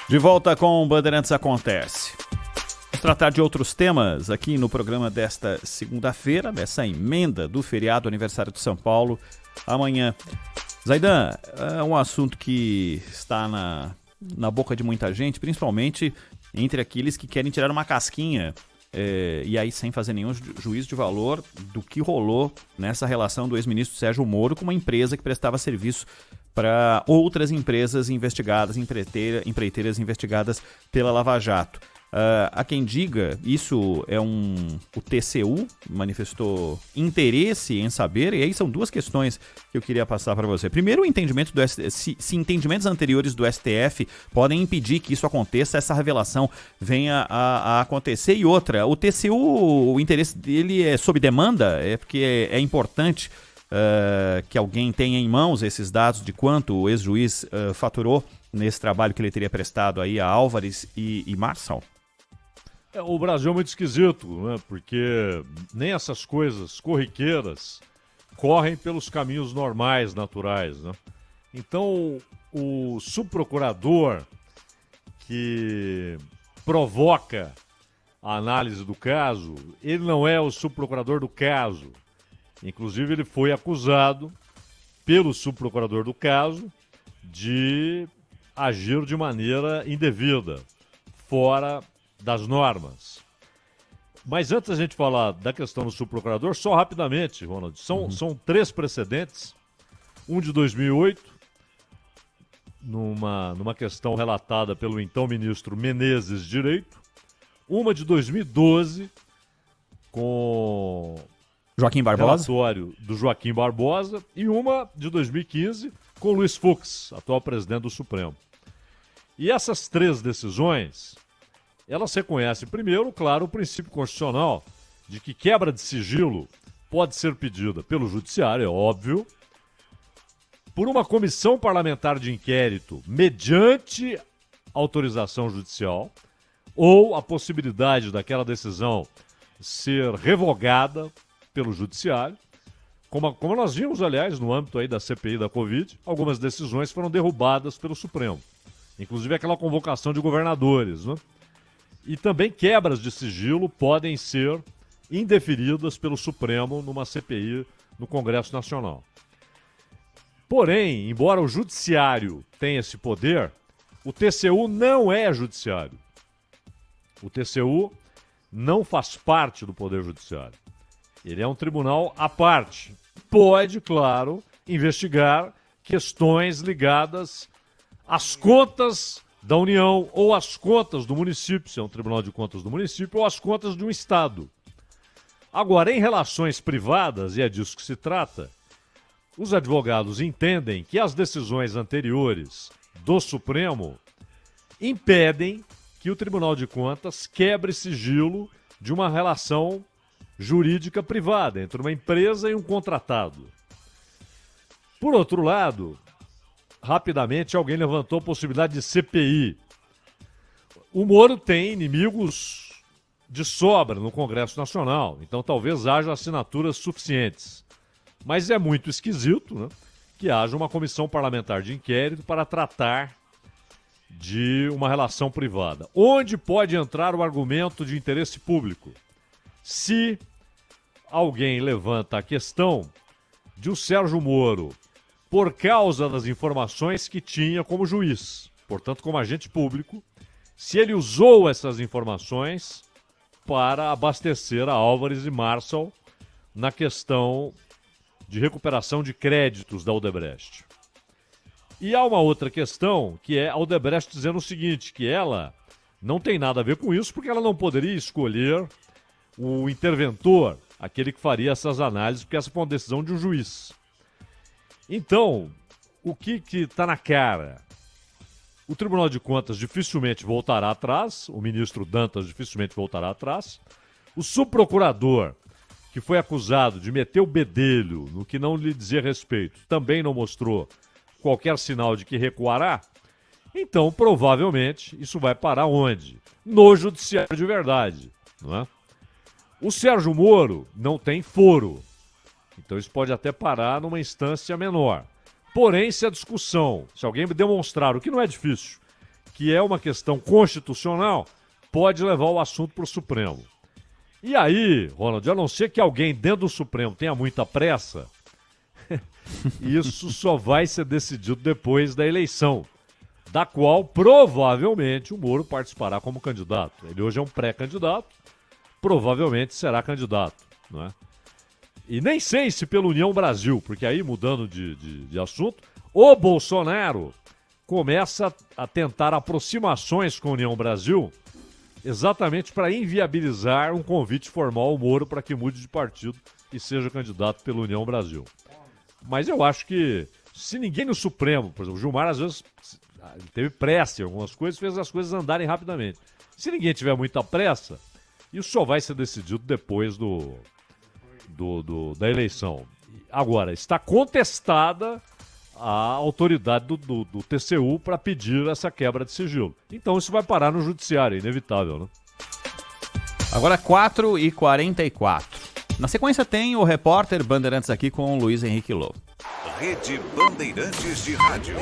De volta com o Bandeirantes Acontece. Vamos tratar de outros temas aqui no programa desta segunda-feira, dessa emenda do feriado aniversário de São Paulo, amanhã. Zaidan, é um assunto que está na boca de muita gente, principalmente entre aqueles que querem tirar uma casquinha, e aí sem fazer nenhum juízo de valor do que rolou nessa relação do ex-ministro Sérgio Moro com uma empresa que prestava serviço para outras empresas investigadas, empreiteiras investigadas pela Lava Jato. Há quem diga, isso é o TCU manifestou interesse em saber, e aí são duas questões que eu queria passar para você. Primeiro, o entendimento se entendimentos anteriores do STF podem impedir que isso aconteça, essa revelação venha a acontecer. E outra, o TCU, o interesse dele é sob demanda, porque é importante que alguém tenha em mãos esses dados de quanto o ex-juiz faturou nesse trabalho que ele teria prestado aí a Álvares e Marçal? O Brasil é muito esquisito, né? Porque nem essas coisas corriqueiras correm pelos caminhos normais, naturais, né? Então, o subprocurador que provoca a análise do caso, ele não é o subprocurador do caso. Inclusive, ele foi acusado pelo subprocurador do caso de agir de maneira indevida, fora das normas. Mas antes da gente falar da questão do subprocurador, só rapidamente, Ronald, são três precedentes. Um de 2008, numa questão relatada pelo então ministro Menezes Direito. Uma de 2012, com Joaquim Barbosa. Relatório do Joaquim Barbosa. E uma de 2015, com Luiz Fux, atual presidente do Supremo. E essas três decisões, elas reconhecem, primeiro, claro, o princípio constitucional de que quebra de sigilo pode ser pedida pelo judiciário, é óbvio, por uma comissão parlamentar de inquérito mediante autorização judicial, ou a possibilidade daquela decisão ser revogada pelo judiciário. Como nós vimos, aliás, no âmbito aí da CPI da Covid, algumas decisões foram derrubadas pelo Supremo. Inclusive aquela convocação de governadores, né? E também quebras de sigilo podem ser indeferidas pelo Supremo numa CPI no Congresso Nacional. Porém, embora o judiciário tenha esse poder, o TCU não é judiciário. O TCU não faz parte do Poder Judiciário. Ele é um tribunal à parte. Pode, claro, investigar questões ligadas às contas da União ou às contas do município, se é um tribunal de contas do município, ou às contas de um Estado. Agora, em relações privadas, e é disso que se trata, os advogados entendem que as decisões anteriores do Supremo impedem que o Tribunal de Contas quebre sigilo de uma relação jurídica privada entre uma empresa e um contratado. Por outro lado, rapidamente alguém levantou a possibilidade de CPI. O Moro tem inimigos de sobra no Congresso Nacional, então talvez haja assinaturas suficientes. Mas é muito esquisito, né, que haja uma comissão parlamentar de inquérito para tratar de uma relação privada. Onde pode entrar o argumento de interesse público? Se alguém levanta a questão de o Sérgio Moro, por causa das informações que tinha como juiz, portanto como agente público, se ele usou essas informações para abastecer a Álvares e Marçal na questão de recuperação de créditos da Odebrecht. E há uma outra questão, que é a Odebrecht dizendo o seguinte, que ela não tem nada a ver com isso, porque ela não poderia escolher o interventor, aquele que faria essas análises, porque essa foi uma decisão de um juiz. Então, o que está na cara? O Tribunal de Contas dificilmente voltará atrás, o ministro Dantas dificilmente voltará atrás, o subprocurador, que foi acusado de meter o bedelho no que não lhe dizia respeito, também não mostrou qualquer sinal de que recuará, então provavelmente isso vai parar onde? No judiciário de verdade, não é? O Sérgio Moro não tem foro, então isso pode até parar numa instância menor. Porém, se a discussão, se alguém demonstrar, o que não é difícil, que é uma questão constitucional, pode levar o assunto para o Supremo. E aí, Ronald, a não ser que alguém dentro do Supremo tenha muita pressa, isso só vai ser decidido depois da eleição, da qual provavelmente o Moro participará como candidato. Ele hoje é um pré-candidato, provavelmente será candidato, não é? E nem sei se pela União Brasil, porque aí, mudando de assunto, o Bolsonaro começa a tentar aproximações com a União Brasil exatamente para inviabilizar um convite formal ao Moro para que mude de partido e seja candidato pela União Brasil. Mas eu acho que se ninguém no Supremo, por exemplo, o Gilmar às vezes teve pressa em algumas coisas, fez as coisas andarem rapidamente. Se ninguém tiver muita pressa, isso só vai ser decidido depois da eleição. Agora, está contestada a autoridade do TCU para pedir essa quebra de sigilo. Então isso vai parar no judiciário, é inevitável, né? Agora 4h44. Na sequência tem o repórter Bandeirantes aqui com o Luiz Henrique Lobo. Rede Bandeirantes de Rádio.